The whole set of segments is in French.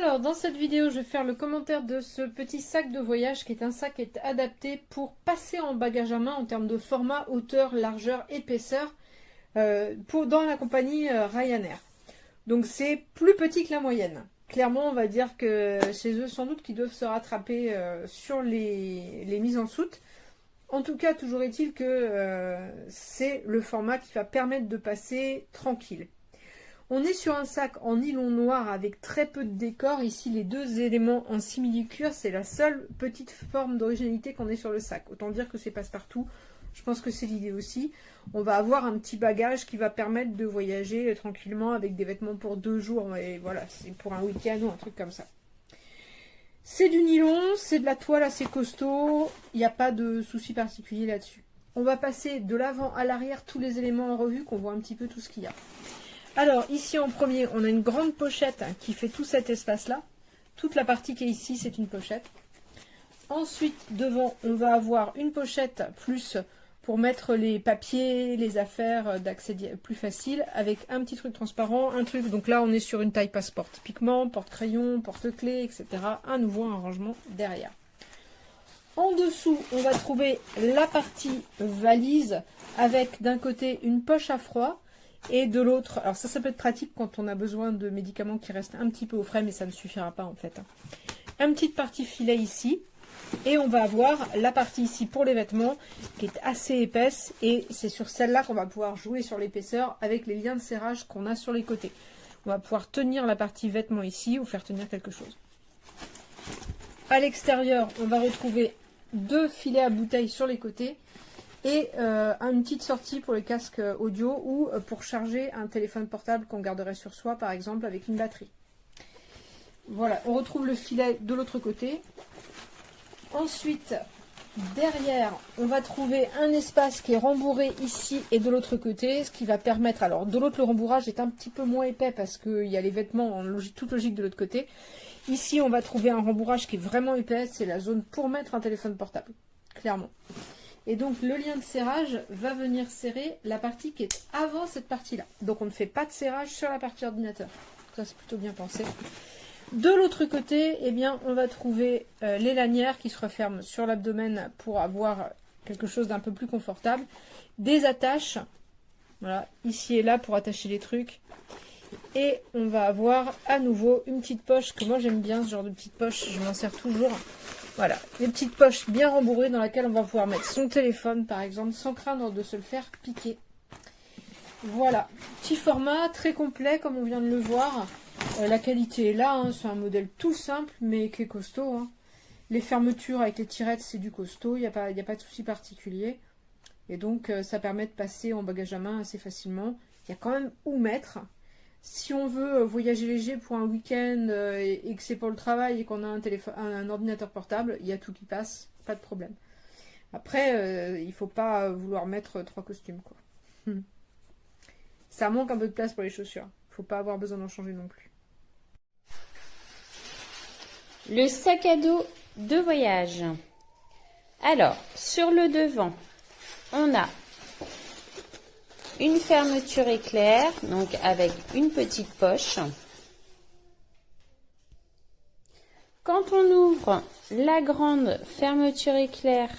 Alors, dans cette vidéo, je vais faire le commentaire de ce petit sac de voyage qui est un sac qui est adapté pour passer en bagage à main en termes de format, hauteur, largeur, épaisseur dans la compagnie Ryanair. Donc c'est plus petit que la moyenne. Clairement, on va dire que chez eux, sans doute qu'ils doivent se rattraper sur les mises en soute. En tout cas, toujours est-il que c'est le format qui va permettre de passer tranquille. On est sur un sac en nylon noir avec très peu de décor. Ici, les deux éléments en simili-cuir, c'est la seule petite forme d'originalité qu'on ait sur le sac. Autant dire que c'est passe-partout. Je pense que c'est l'idée aussi. On va avoir un petit bagage qui va permettre de voyager tranquillement avec des vêtements pour 2 jours. Et voilà, c'est pour un week-end ou un truc comme ça. C'est du nylon, c'est de la toile assez costaud. Il n'y a pas de souci particulier là-dessus. On va passer de l'avant à l'arrière tous les éléments en revue, qu'on voit un petit peu tout ce qu'il y a. Alors, ici en premier, on a une grande pochette qui fait tout cet espace-là. Toute la partie qui est ici, c'est une pochette. Ensuite, devant, on va avoir une pochette plus pour mettre les papiers, les affaires d'accès plus facile, avec un petit truc transparent, un truc. Donc là, on est sur une taille passeport typiquement, porte-crayon, porte-clés, etc. Un nouveau rangement derrière. En dessous, on va trouver la partie valise avec d'un côté une poche à froid. Et de l'autre, alors ça peut être pratique quand on a besoin de médicaments qui restent un petit peu au frais, mais ça ne suffira pas en fait. Une petite partie filet ici, et on va avoir la partie ici pour les vêtements, qui est assez épaisse, et c'est sur celle-là qu'on va pouvoir jouer sur l'épaisseur avec les liens de serrage qu'on a sur les côtés. On va pouvoir tenir la partie vêtements ici, ou faire tenir quelque chose. À l'extérieur, on va retrouver 2 filets à bouteilles sur les côtés, et une petite sortie pour les casques audio ou pour charger un téléphone portable qu'on garderait sur soi, par exemple, avec une batterie. Voilà, on retrouve le filet de l'autre côté. Ensuite, derrière, on va trouver un espace qui est rembourré ici et de l'autre côté, ce qui va permettre... Alors, de l'autre, le rembourrage est un petit peu moins épais parce qu'il y a les vêtements en toute logique de l'autre côté. Ici, on va trouver un rembourrage qui est vraiment épais, c'est la zone pour mettre un téléphone portable, clairement. Et donc le lien de serrage va venir serrer la partie qui est avant cette partie-là. Donc on ne fait pas de serrage sur la partie ordinateur. Ça c'est plutôt bien pensé. De l'autre côté, eh bien, on va trouver les lanières qui se referment sur l'abdomen pour avoir quelque chose d'un peu plus confortable. Des attaches, voilà, ici et là pour attacher les trucs. Et on va avoir à nouveau une petite poche que moi j'aime bien, ce genre de petite poche, je m'en sers toujours. Voilà, des petites poches bien rembourrées dans laquelle on va pouvoir mettre son téléphone par exemple sans craindre de se le faire piquer. Voilà, petit format très complet comme on vient de le voir. La qualité est là, hein, c'est un modèle tout simple mais qui est costaud. Hein. Les fermetures avec les tirettes c'est du costaud, il n'y a pas de souci particulier. Et donc ça permet de passer en bagage à main assez facilement. Il y a quand même où mettre. Si on veut voyager léger pour un week-end et que c'est pour le travail et qu'on a un ordinateur portable, il y a tout qui passe, pas de problème. Après, il ne faut pas vouloir mettre 3 costumes, quoi. Ça manque un peu de place pour les chaussures. Il ne faut pas avoir besoin d'en changer non plus. Le sac à dos de voyage. Alors, sur le devant, on a une fermeture éclair, donc avec une petite poche. Quand on ouvre la grande fermeture éclair,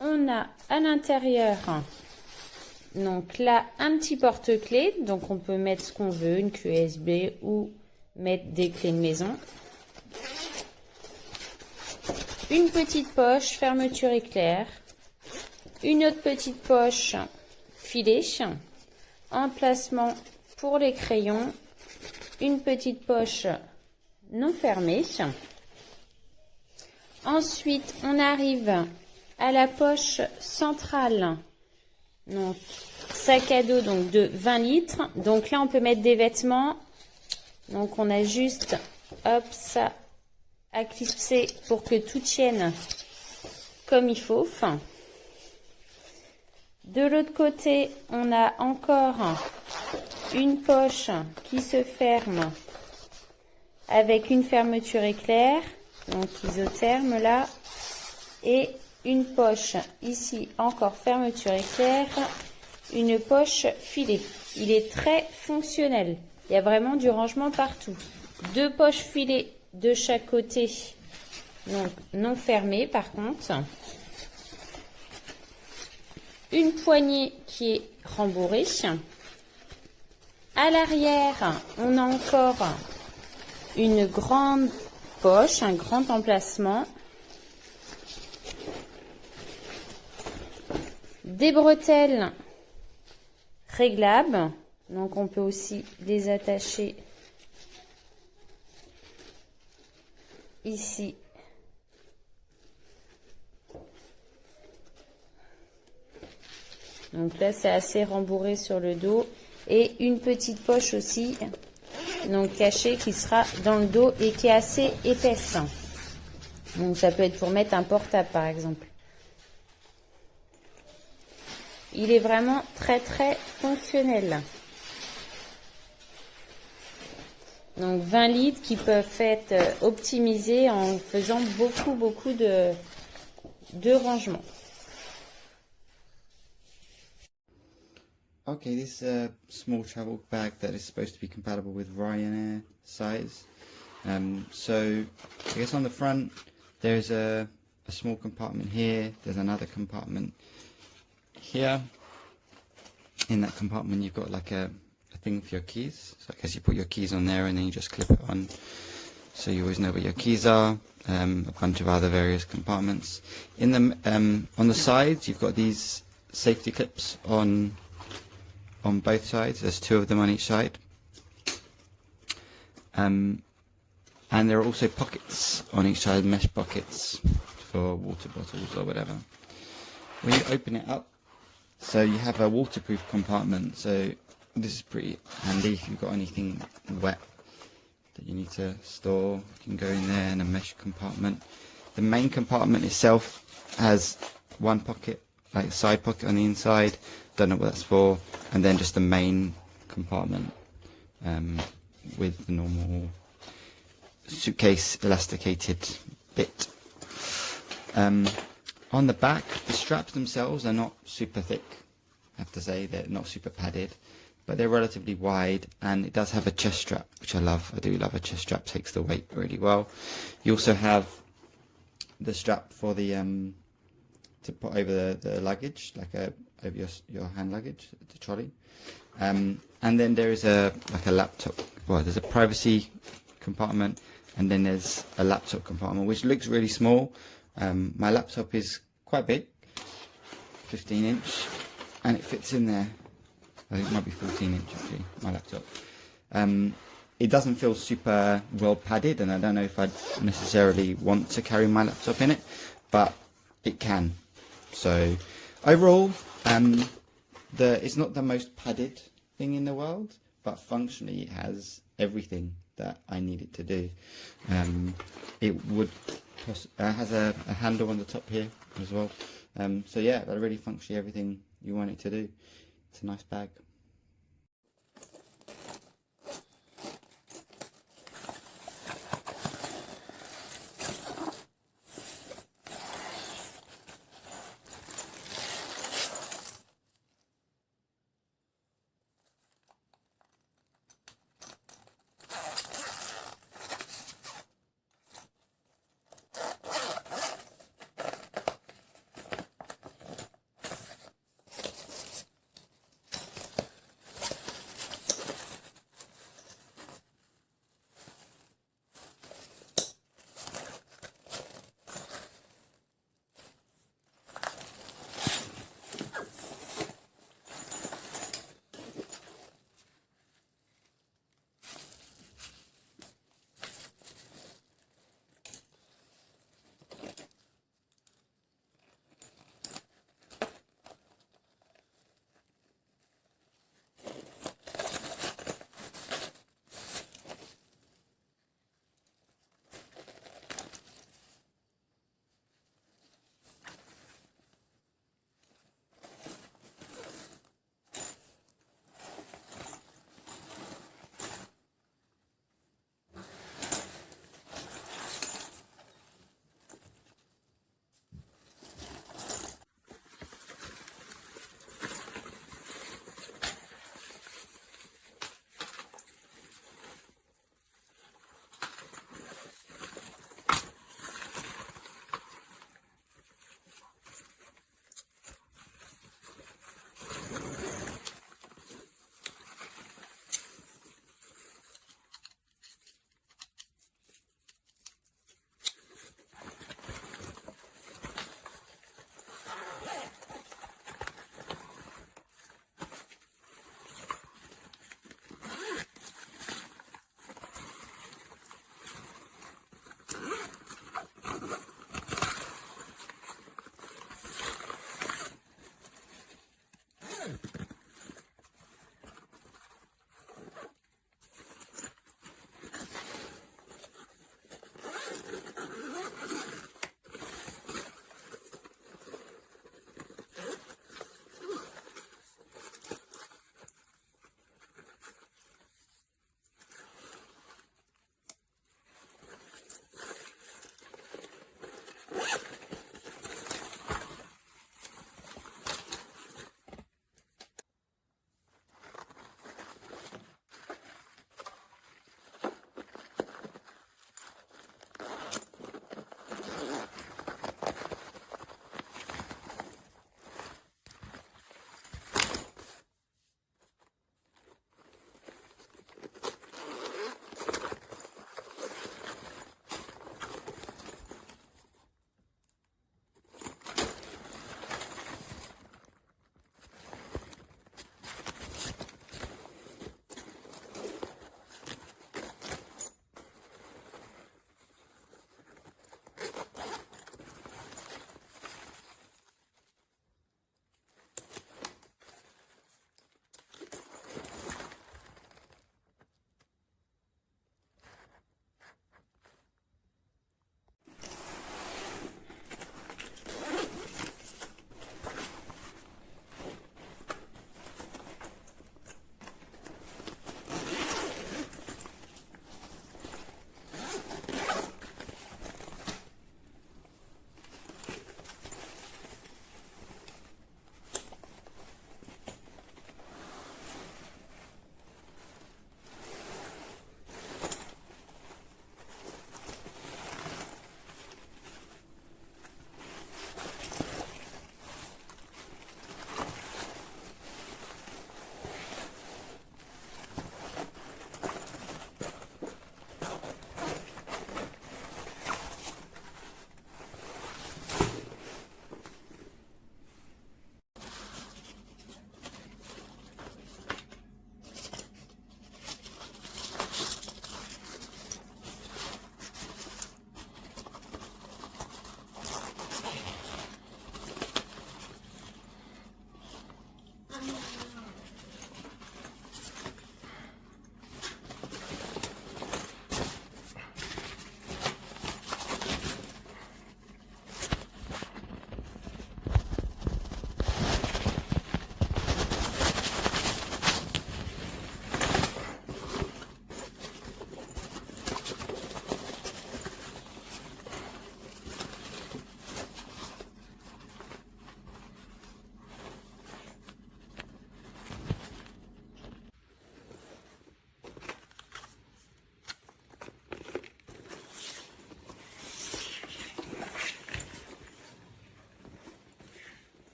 on a à l'intérieur, donc là, un petit porte-clés. Donc on peut mettre ce qu'on veut, une clé USB ou mettre des clés de maison. Une petite poche, fermeture éclair. Une autre petite poche filet, emplacement pour les crayons, une petite poche non fermée. Ensuite, on arrive à la poche centrale, donc sac à dos donc de 20 litres. Donc là, on peut mettre des vêtements. Donc on a juste, hop, ça à clipser pour que tout tienne comme il faut. De l'autre côté, on a encore une poche qui se ferme avec une fermeture éclair, donc isotherme là, et une poche ici encore fermeture éclair, une poche filet. Il est très fonctionnel. Il y a vraiment du rangement partout. 2 poches filets de chaque côté, donc non fermées par contre. Une poignée qui est rembourrée. À l'arrière, on a encore une grande poche, un grand emplacement. Des bretelles réglables, donc on peut aussi les attacher ici. Donc là c'est assez rembourré sur le dos et une petite poche aussi, donc cachée, qui sera dans le dos et qui est assez épaisse. Donc ça peut être pour mettre un portable par exemple. Il est vraiment très très fonctionnel. Donc 20 litres qui peuvent être optimisés en faisant beaucoup de rangements. Okay, this is a small travel bag that is supposed to be compatible with Ryanair size. So I guess on the front there's a small compartment here, there's another compartment here. In that compartment you've got like a thing for your keys, so I guess you put your keys on there and then you just clip it on, so you always know where your keys are. A bunch of other various compartments. In the on the sides you've got these safety clips on both sides. There's 2 of them on each side, and there are also pockets on each side, mesh pockets for water bottles or whatever. When you open it up, so you have a waterproof compartment, so this is pretty handy if you've got anything wet that you need to store. You can go in there in a mesh compartment. The main compartment itself has one pocket, like a side pocket on the inside, don't know what that's for, and then just the main compartment with the normal suitcase elasticated bit. On the back, the straps themselves are not super thick, I have to say. They're not super padded, but they're relatively wide, and it does have a chest strap, which I love. I do love a chest strap, takes the weight really well. You also have the strap for the to put over the luggage, like over your hand luggage, the trolley. And then there is like a laptop. Well, there's a privacy compartment, and then there's a laptop compartment, which looks really small. My laptop is quite big, 15-inch, and it fits in there. I think it might be 14-inch actually, my laptop. It doesn't feel super well padded, and I don't know if I'd necessarily want to carry my laptop in it, but it can. So overall, it's not the most padded thing in the world, but functionally it has everything that I need it to do. It has a handle on the top here as well. So yeah, that really functionally everything you want it to do. It's a nice bag.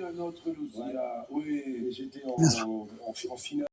un autre Lucia. Oui, j'étais en finale.